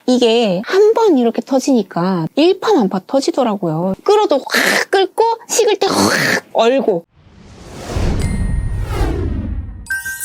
이게 한 번 이렇게 터지니까 일파만파 터지더라고요. 끓어도 확 끓고 식을 때 확 얼고.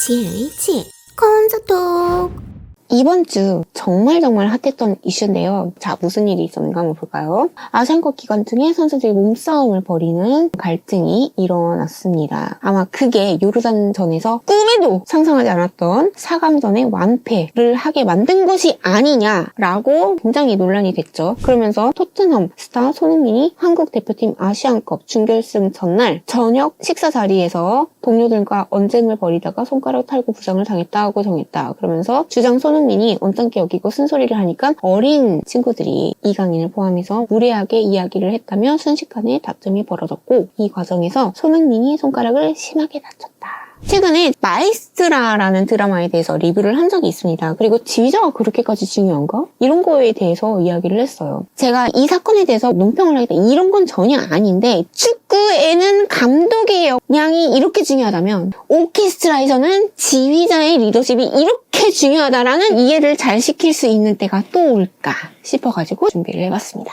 지혜의 지혜 콘서톡. 이번 주 정말 핫했던 이슈인데요. 자, 무슨 일이 있었는가 한번 볼까요? 아시안컵 기간 중에 선수들이 몸싸움을 벌이는 갈등이 일어났습니다. 아마 그게 요르단전에서 꿈에도 상상하지 않았던 4강전의 완패를 하게 만든 것이 아니냐라고 굉장히 논란이 됐죠. 그러면서 토트넘 스타 손흥민이 한국 대표팀 아시안컵 준결승 전날 저녁 식사 자리에서 동료들과 언쟁을 벌이다가 손가락 탈구 부상을 당했다고 정했다. 그러면서 주장 손흥민이 언짢게 여기고 쓴소리를 하니까 어린 친구들이 이강인을 포함해서 무례하게 이야기를 했다며 순식간에 다툼이 벌어졌고, 이 과정에서 손흥민이 손가락을 심하게 다쳤다. 최근에 마에스트라라는 드라마에 대해서 리뷰를 한 적이 있습니다. 그리고 지휘자가 그렇게까지 중요한가? 이런 거에 대해서 이야기를 했어요. 제가 이 사건에 대해서 논평을 하겠다 이런 건 전혀 아닌데, 축구에는 감독의 역량이 이렇게 중요하다면 오케스트라에서는 지휘자의 리더십이 이렇게 중요하다라는 이해를 잘 시킬 수 있는 때가 또 올까 싶어가지고 준비를 해봤습니다.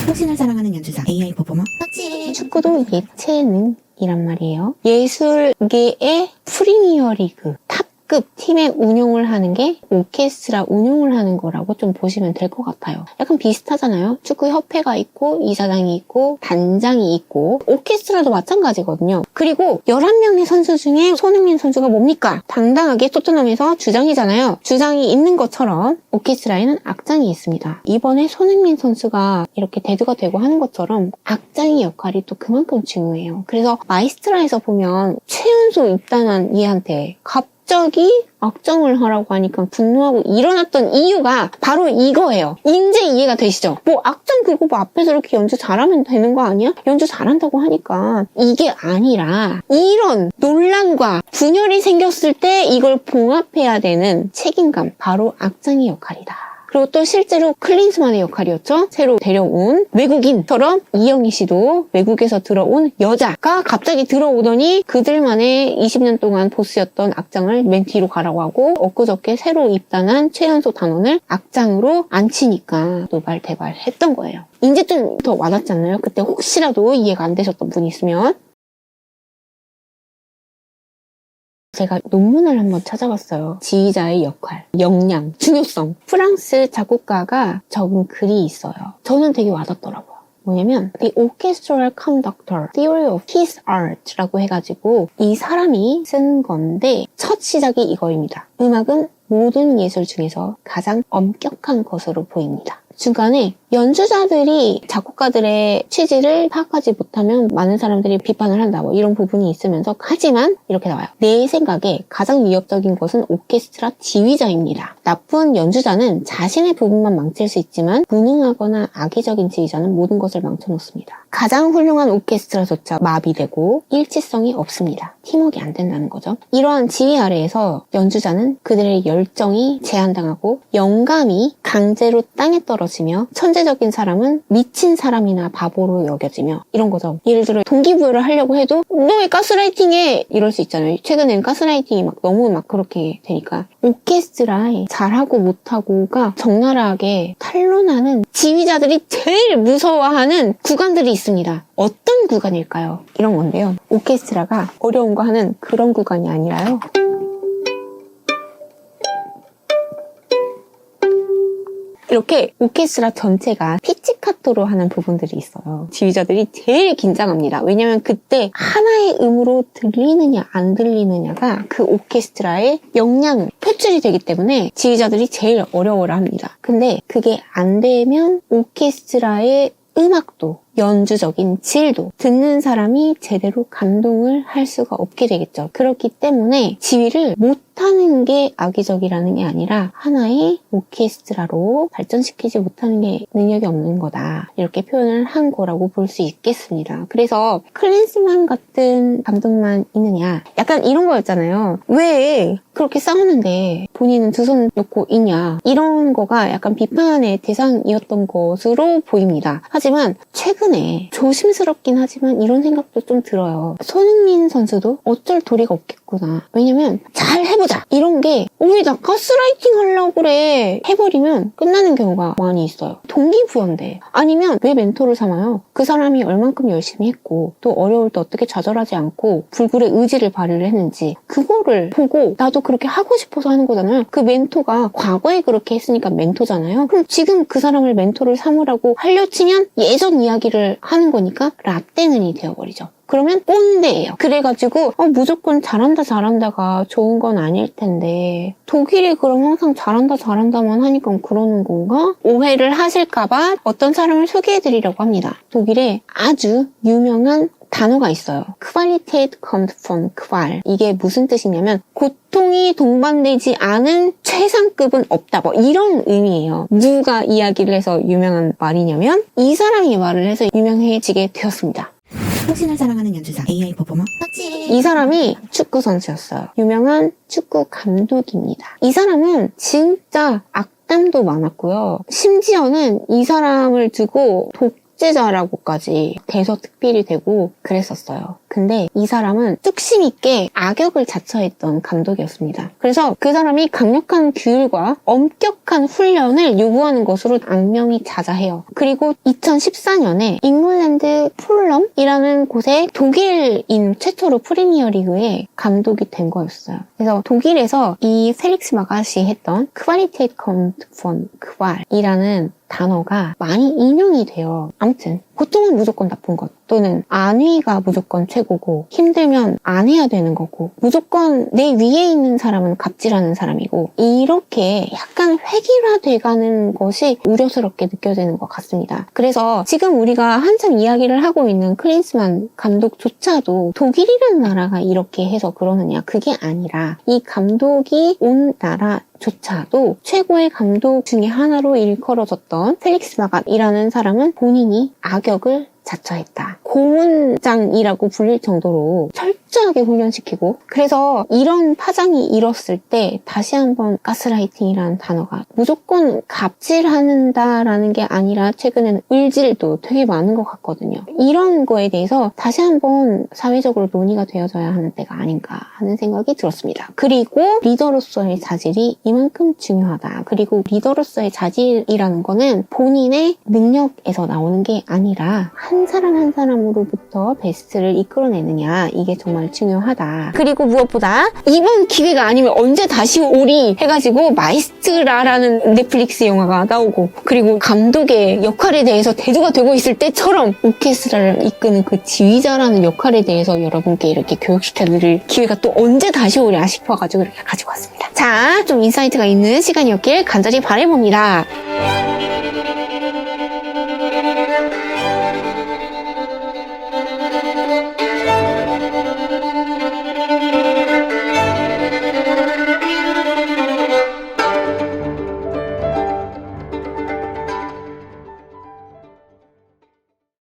혁신을 사랑하는 연주자 AI 퍼포머 축구도 예체능 이란 말이에요. 예술계의 프리미어리그 탑급 팀의 운용을 하는 게 오케스트라 운용을 하는 거라고 좀 보시면 될 것 같아요. 약간 비슷하잖아요. 축구협회가 있고 이사장이 있고 단장이 있고 오케스트라도 마찬가지거든요. 그리고 11명의 선수 중에 손흥민 선수가 뭡니까? 당당하게 토트넘에서 주장이잖아요. 주장이 있는 것처럼 오케스트라에는 악장이 있습니다. 이번에 손흥민 선수가 이렇게 대두가 되고 하는 것처럼 악장의 역할이 또 그만큼 중요해요. 그래서 마이스트라에서 보면 최연소 입단한 얘한테 갑자기 악장을 하라고 하니까 분노하고 일어났던 이유가 바로 이거예요. 이제 이해가 되시죠? 뭐 악장 그거 뭐 앞에서 이렇게 연주 잘하면 되는 거 아니야? 연주 잘한다고 하니까. 이게 아니라 이런 논란과 분열이 생겼을 때 이걸 봉합해야 되는 책임감, 바로 악장의 역할이다. 그리고 또 실제로 클린스만의 역할이었죠. 새로 데려온 외국인처럼 이영희 씨도 외국에서 들어온 여자가 갑자기 들어오더니 그들만의 20년 동안 보스였던 악장을 맨 뒤로 가라고 하고, 엊그저께 새로 입단한 최연소 단원을 악장으로 앉히니까 노발대발 했던 거예요. 이제 좀 더 와닿지 않나요? 그때 혹시라도 이해가 안 되셨던 분이 있으면. 제가 논문을 한번 찾아봤어요. 지휘자의 역할, 역량, 중요성. 프랑스 작곡가가 적은 글이 있어요. 저는 되게 와닿더라고요. 뭐냐면 The Orchestral Conductor Theory of His Art라고 해가지고 이 사람이 쓴 건데, 첫 시작이 이거입니다. 음악은 모든 예술 중에서 가장 엄격한 것으로 보입니다. 중간에 연주자들이 작곡가들의 취지를 파악하지 못하면 많은 사람들이 비판을 한다, 뭐 이런 부분이 있으면서, 하지만 이렇게 나와요. 내 생각에 가장 위협적인 것은 오케스트라 지휘자입니다. 나쁜 연주자는 자신의 부분만 망칠 수 있지만 무능하거나 악의적인 지휘자는 모든 것을 망쳐놓습니다. 가장 훌륭한 오케스트라조차 마비되고 일치성이 없습니다. 팀워크가 안 된다는 거죠. 이러한 지휘 아래에서 연주자는 그들의 열정이 제한당하고 영감이 강제로 땅에 떨어지며 천재적인 사람은 미친 사람이나 바보로 여겨지며, 이런 거죠. 예를 들어 동기부여를 하려고 해도 너 왜 가스라이팅해? 이럴 수 있잖아요. 최근에는 가스라이팅이 너무 그렇게 되니까. 오케스트라에 잘하고 못하고가 적나라하게 탄로나는 지휘자들이 제일 무서워하는 구간들이 있습니다. 어떤 구간일까요? 이런 건데요. 오케스트라가 어려운 거 하는 그런 구간이 아니라요. 이렇게 오케스트라 전체가 피치카토로 하는 부분들이 있어요. 지휘자들이 제일 긴장합니다. 왜냐면 그때 하나의 음으로 들리느냐 안 들리느냐가 그 오케스트라의 역량 표출이 되기 때문에 지휘자들이 제일 어려워라 합니다. 근데 그게 안 되면 오케스트라의 음악도, 연주적인 질도, 듣는 사람이 제대로 감동을 할 수가 없게 되겠죠. 그렇기 때문에 지휘를 못하는 게 악의적이라는 게 아니라 하나의 오케스트라로 발전시키지 못하는 게 능력이 없는 거다, 이렇게 표현을 한 거라고 볼 수 있겠습니다. 그래서 클린스만 같은 감독만 있느냐, 약간 이런 거였잖아요. 왜 그렇게 싸우는데 본인은 두 손 놓고 있냐, 이런 거가 약간 비판의 대상이었던 것으로 보입니다. 하지만 최근에 하네. 조심스럽긴 하지만 이런 생각도 좀 들어요. 손흥민 선수도 어쩔 도리가 없겠구나. 왜냐면 잘 해보자 이런 게 왜 나 가스라이팅 하려고 그래 해버리면 끝나는 경우가 많이 있어요. 동기부여인데. 아니면 왜 멘토를 삼아요? 그 사람이 얼만큼 열심히 했고 또 어려울 때 어떻게 좌절하지 않고 불굴의 의지를 발휘를 했는지 그거를 보고 나도 그렇게 하고 싶어서 하는 거잖아요. 그 멘토가 과거에 그렇게 했으니까 멘토잖아요. 그럼 지금 그 사람을 멘토를 삼으라고 하려 치면 예전 이야기를 하는 거니까 라떼는이 되어버리죠. 그러면 꼰대예요. 그래가지고 무조건 잘한다가 좋은 건 아닐 텐데 독일이 그럼 항상 잘한다만 하니까 그러는 건가? 오해를 하실까봐 어떤 사람을 소개해드리려고 합니다. 독일에 아주 유명한 단어가 있어요. Qualität kommt von Qual. 이게 무슨 뜻이냐면 고통이 동반되지 않은 최상급은 없다. 뭐 이런 의미예요. 누가 이야기를 해서 유명한 말이냐면 이 사람이 말을 해서 유명해지게 되었습니다. 통신을 사랑하는 연주자 AI 퍼포머 이 사람이 축구 선수였어요. 유명한 축구 감독입니다. 이 사람은 진짜 악담도 많았고요. 심지어는 이 사람을 두고 독재자라고까지 대서특필이 되고 그랬었어요. 근데 이 사람은 뚝심 있게 악역을 자처했던 감독이었습니다. 그래서 그 사람이 강력한 규율과 엄격한 훈련을 요구하는 것으로 악명이 자자해요. 그리고 2014년에 잉글랜드 풀럼이라는 곳에 독일인 최초로 프리미어리그의 감독이 된 거였어요. 그래서 독일에서 이 펠릭스 마가시 했던 Qualität kommt von Qual이라는 단어가 많이 인용이 돼요. 아무튼 고통은 무조건 나쁜 것 또는 안위가 무조건 최고고 힘들면 안 해야 되는 거고 무조건 내 위에 있는 사람은 갑질하는 사람이고 이렇게 약간 획일화돼가는 것이 우려스럽게 느껴지는 것 같습니다. 그래서 지금 우리가 한참 이야기를 하고 있는 클린스만 감독조차도 독일이라는 나라가 이렇게 해서 그러느냐 그게 아니라 이 감독이 온 나라 조차도 최고의 감독 중에 하나로 일컬어졌던 펠릭스 마갓이라는 사람은 본인이 악역을 자처했다. 고문장이라고 불릴 정도로 철저하게 훈련시키고 그래서 이런 파장이 일었을 때 다시 한번 가스라이팅이라는 단어가 무조건 갑질한다라는 게 아니라 최근에는 을질도 되게 많은 것 같거든요. 이런 거에 대해서 다시 한번 사회적으로 논의가 되어져야 하는 때가 아닌가 하는 생각이 들었습니다. 그리고 리더로서의 자질이 이만큼 중요하다. 그리고 리더로서의 자질이라는 거는 본인의 능력에서 나오는 게 아니라 한 사람 한 사람으로부터 베스트를 이끌어내느냐 이게 정말 중요하다. 그리고 무엇보다 이번 기회가 아니면 언제 다시 오리 해가지고 마이스트라라는 넷플릭스 영화가 나오고 그리고 감독의 역할에 대해서 대두가 되고 있을 때처럼 오케스트라를 이끄는 그 지휘자라는 역할에 대해서 여러분께 이렇게 교육시켜드릴 기회가 또 언제 다시 오랴 싶어가지고 이렇게 가지고 왔습니다. 자, 좀 인사이트가 있는 시간이었길 간절히 바라봅니다.